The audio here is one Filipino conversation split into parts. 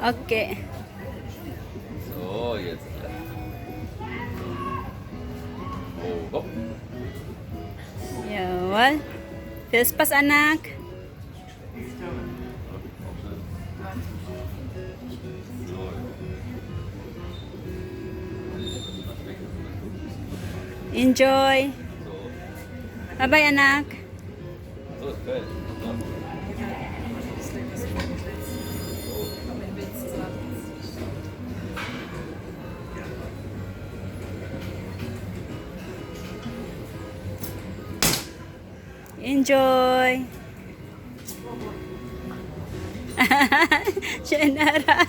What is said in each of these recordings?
Okay. So, jetzt. Oh, hopp. Yun. Pispas anak. Enjoy. Bye-bye anak. So, ist geil. Enjoy. Shenara.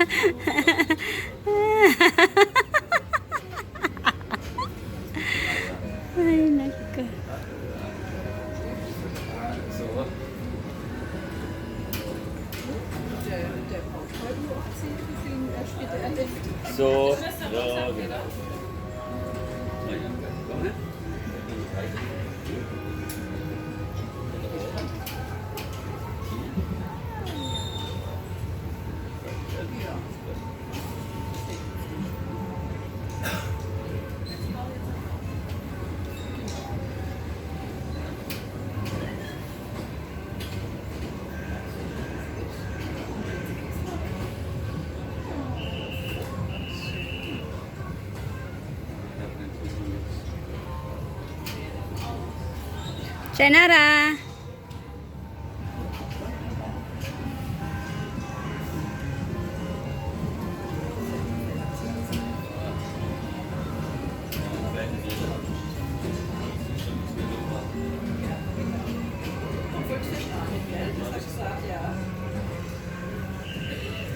Ay, nako. So, ja, genau. Shenara.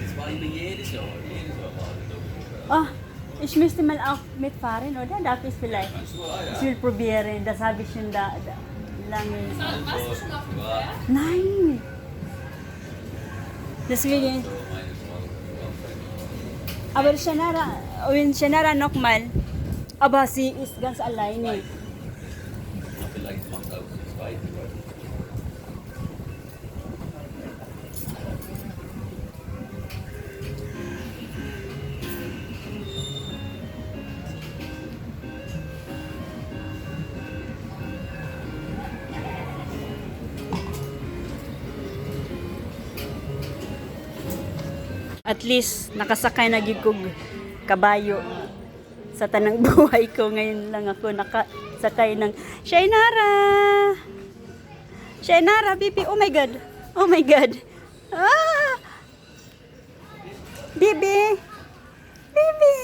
Das war immer jedes Jahr Oh, ich müsste mal auch mitfahren, oder? Darf ich vielleicht? Ich will probieren, das habe ich schon da lange. Warst du schon auf dem Pferd? Nein! Deswegen. Aber Shenara, wenn Shenara nochmal, aber sie ist ganz alleine. Vielleicht macht er auch das Zweite. At least nakasakay na gyud kog kabayo sa tanang buhay ko. Ngayon lang ako nakasakay ng Shainara. Shainara, bibi. Oh my god. Oh my god. Ah! Bibi. Bibi.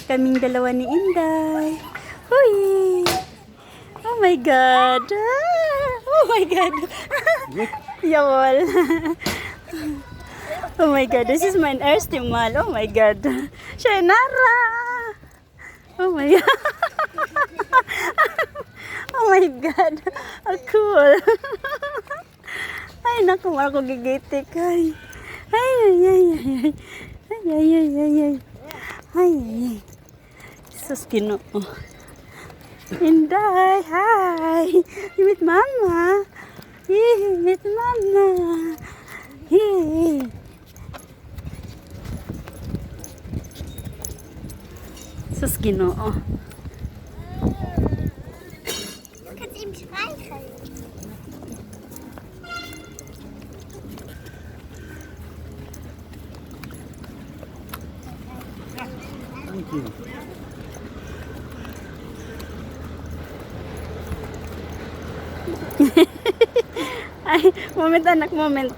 Kaming dalawa ni Inday. Huy. Oh my god. Ah! Oh my god. Yawol. Oh my god, this is my erste Mal. Oh my god. Shainara. Oh my god. Oh my god. Oh, cool. Ay, naku, ako gigitik. Ay. Ay, ay, ay, ay. Ay, ay, ay, ay, ay. Ay, ay, ay. Sus, Ginoo. Inday, hi. You meet mama. You meet mama. Hey. Sus, Ginoo. Du kannst ihm streicheln. Ay, moment anak, moment.